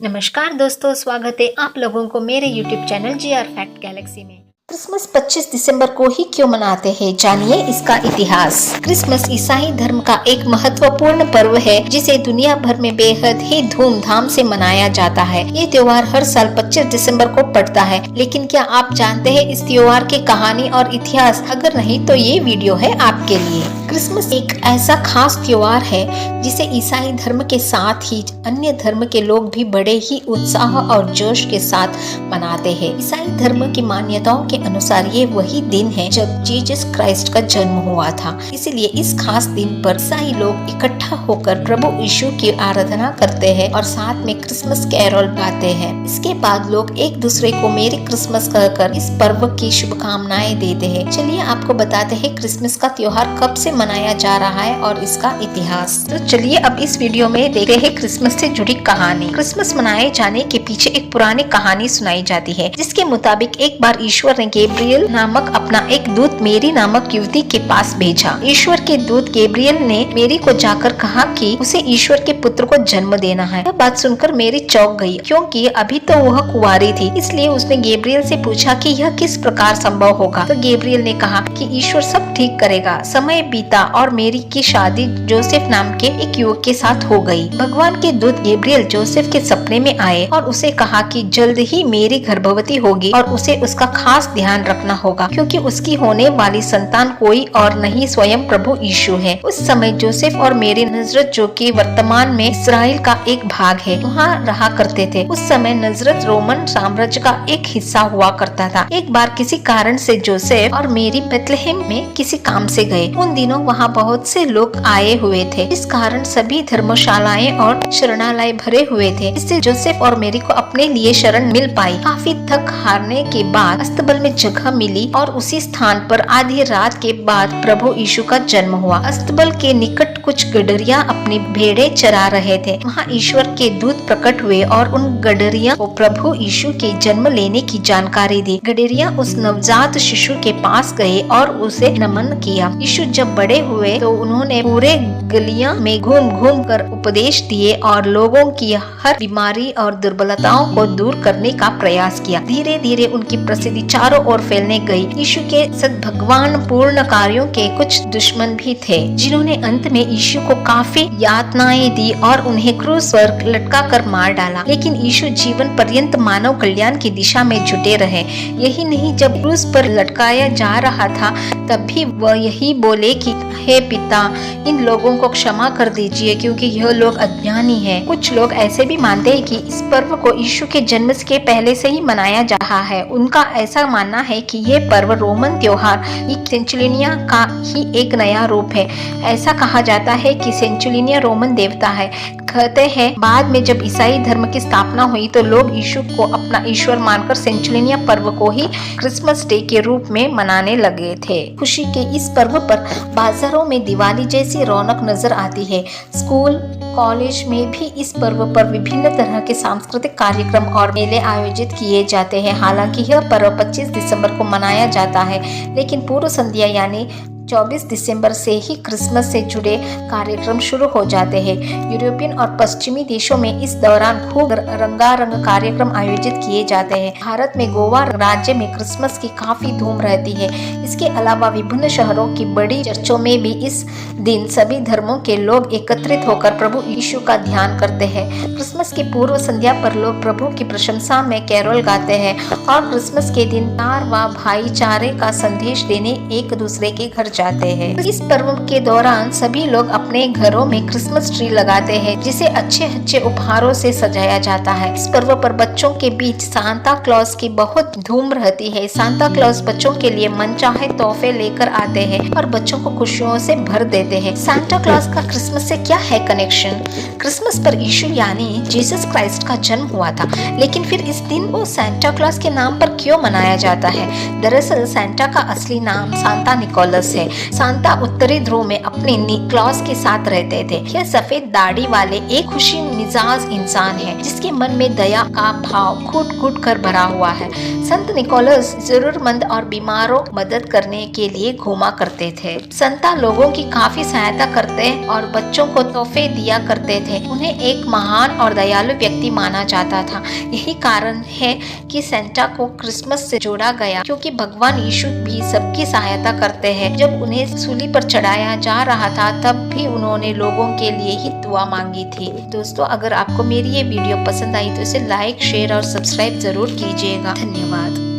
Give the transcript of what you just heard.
नमस्कार दोस्तों, स्वागत है आप लोगों को मेरे YouTube channel GR fact Galaxy में। क्रिसमस 25 दिसंबर को ही क्यों मनाते हैं, जानिए इसका इतिहास। क्रिसमस ईसाई धर्म का एक महत्वपूर्ण पर्व है जिसे दुनिया भर में बेहद ही धूमधाम से मनाया जाता है। ये त्योहार हर साल 25 दिसंबर को पड़ता है, लेकिन क्या आप जानते हैं इस त्योहार की कहानी और इतिहास? अगर नहीं तो ये वीडियो है आपके लिए। क्रिसमस एक ऐसा खास त्योहार है जिसे ईसाई धर्म के साथ ही अन्य धर्म के लोग भी बड़े ही उत्साह और जोश के साथ मनाते हैं। ईसाई धर्म की मान्यताओं के अनुसार ये वही दिन है जब जीसस क्राइस्ट का जन्म हुआ था। इसलिए इस खास दिन पर ईसाई लोग इकट्ठा होकर प्रभु यीशु की आराधना करते हैं और साथ में क्रिसमस कैरोल गाते हैं। इसके बाद लोग एक दूसरे को मेरी क्रिसमस कहकर इस पर्व की शुभकामनाएं देते हैं। चलिए आपको बताते हैं क्रिसमस का त्योहार कब से मनाया जा रहा है और इसका इतिहास। तो चलिए अब इस वीडियो में देखते हैं क्रिसमस से जुड़ी कहानी। क्रिसमस मनाए जाने के पीछे एक पुरानी कहानी सुनाई जाती है, जिसके मुताबिक एक बार ईश्वर ने गैब्रियल नामक अपना एक दूत मेरी नामक युवती के पास भेजा। ईश्वर के दूत गैब्रियल ने मेरी को जाकर कहा कि उसे ईश्वर के पुत्र को जन्म देना है। यह बात सुनकर मेरी चौंक गई, क्योंकि अभी तो वह कुंवारी थी। इसलिए उसने गैब्रियल से पूछा कि यह किस प्रकार संभव होगा। तो गैब्रियल ने कहा कि ईश्वर सब ठीक करेगा। समय बीता और मेरी की शादी जोसेफ नाम के एक युवक के साथ हो गई। भगवान के दूत गैब्रियल जोसेफ के सपने में आए और उसे कहा कि जल्द ही मेरी गर्भवती होगी और उसे उसका खास ध्यान रखना होगा, क्योंकि उसकी होने वाली संतान कोई और नहीं स्वयं प्रभु यीशु है। उस समय जोसेफ और मेरी नजरत, जो कि वर्तमान में इसराइल का एक भाग है, वहाँ रहा करते थे। उस समय नजरत रोमन साम्राज्य का एक हिस्सा हुआ करता था। एक बार किसी कारण से जोसेफ और मेरी बेथलेहेम में किसी काम से गए। उन दिनों वहाँ बहुत से लोग आए हुए थे, इस कारण सभी धर्मशालाएं और शरणालय भरे हुए थे। इससे जोसेफ और मेरी को अपने लिए शरण मिल पाई। काफी थक हारने के बाद अस्तबल में जगह मिली और उसी स्थान पर आधी रात के बाद प्रभु यीशु का जन्म हुआ। अस्तबल के निकट कुछ गडरिया अपनी भेड़ें चरा रहे थे। वहाँ ईश्वर के दूत प्रकट हुए और उन गडरिया को प्रभु यीशु के जन्म लेने की जानकारी दी। गडरिया उस नवजात शिशु के पास गए और उसे नमन किया। यीशु जब बड़े हुए तो उन्होंने पूरे गलियां में घूम घूम कर उपदेश दिए और लोगों की हर बीमारी और दुर्बलताओं को दूर करने का प्रयास किया। धीरे धीरे उनकी प्रसिद्धि चारों ओर फैलने गई। यीशु के सद्भगवान पूर्ण कार्यों के कुछ दुश्मन भी थे, जिन्होंने अंत में यीशु को काफी यातनाएं दी और उन्हें क्रूस पर लटका कर मार डाला। लेकिन यीशु जीवन पर्यंत मानव कल्याण की दिशा में जुटे रहे। यही नहीं, जब क्रूस पर लटकाया जा रहा था तब भी वह यही बोले कि हे पिता, इन लोगों को क्षमा कर दीजिए, क्योंकि यह लोग अज्ञानी हैं। कुछ लोग ऐसे भी मानते हैं कि इस पर्व को यीशु के जन्म के पहले से ही मनाया जा रहा है। उनका ऐसा मानना है कि यह पर्व रोमन त्योहार सेंचुलिनिया का ही एक नया रूप है। ऐसा कहा जाता है कि सेंचुलिनिया रोमन देवता है। कहते हैं बाद में जब ईसाई धर्म की स्थापना हुई तो लोग यीशु को अपना ईश्वर मानकर सेंचुलिनिया पर्व को ही क्रिसमस डे के रूप में मनाने लगे थे। खुशी के इस पर्व पर बाजारों में दिवाली जैसी रौनक नजर आती है। स्कूल कॉलेज में भी इस पर्व पर विभिन्न तरह के सांस्कृतिक कार्यक्रम और मेले आयोजित किए जाते हैं। हालांकि यह पर्व 25 दिसंबर को मनाया जाता है, लेकिन पूर्व संध्या यानी 24 दिसंबर से ही क्रिसमस से जुड़े कार्यक्रम शुरू हो जाते हैं। यूरोपियन और पश्चिमी देशों में इस दौरान खूब रंगारंग कार्यक्रम आयोजित किए जाते हैं। भारत में गोवा राज्य में क्रिसमस की काफी धूम रहती है। इसके अलावा विभिन्न शहरों की बड़ी चर्चों में भी इस दिन सभी धर्मों के लोग एकत्रित होकर प्रभु यीशु का ध्यान करते हैं। क्रिसमस की पूर्व संध्या पर लोग प्रभु की प्रशंसा में कैरोल गाते हैं और क्रिसमस के दिन प्यार व भाईचारे का संदेश देने एक दूसरे के घर जाते हैं। इस पर्व के दौरान सभी लोग अपने घरों में क्रिसमस ट्री लगाते हैं, जिसे अच्छे अच्छे उपहारों से सजाया जाता है। इस पर्व पर बच्चों के बीच सांता क्लॉज की बहुत धूम रहती है। सांता क्लॉज बच्चों के लिए मनचाहे तोहफे लेकर आते हैं और बच्चों को खुशियों से भर देते हैं। सांता क्लॉज का क्रिसमस से क्या है कनेक्शन? क्रिसमस पर यीशु यानी जीसस क्राइस्ट का जन्म हुआ था, लेकिन फिर इस दिन को सांता क्लॉज के नाम पर क्यों मनाया जाता है? दरअसल सांता का असली नाम सांता निकोलस है। थे। सांता उत्तरी ध्रुव में अपने निक्लॉस के साथ रहते थे। यह सफेद दाढ़ी वाले एक खुशी मिजाज इंसान है जिसके मन में दया का भाव घुट घुट कर भरा हुआ है। संत निकोलस जरूरतमंद और बीमारों मदद करने के लिए घूमा करते थे। संता लोगों की काफी सहायता करते और बच्चों को तोहफे दिया करते थे। उन्हें एक महान और दयालु व्यक्ति माना जाता था। यही कारण है कि सेंटा को क्रिसमस से जोड़ा गया, क्योंकि भगवान यीशु भी सबकी सहायता करते हैं। जब उन्हें सूली पर चढ़ाया जा रहा था तब भी उन्होंने लोगों के लिए ही दुआ मांगी थी। दोस्तों, अगर आपको मेरी ये वीडियो पसंद आई तो इसे लाइक, शेयर और सब्सक्राइब जरूर कीजिएगा। धन्यवाद।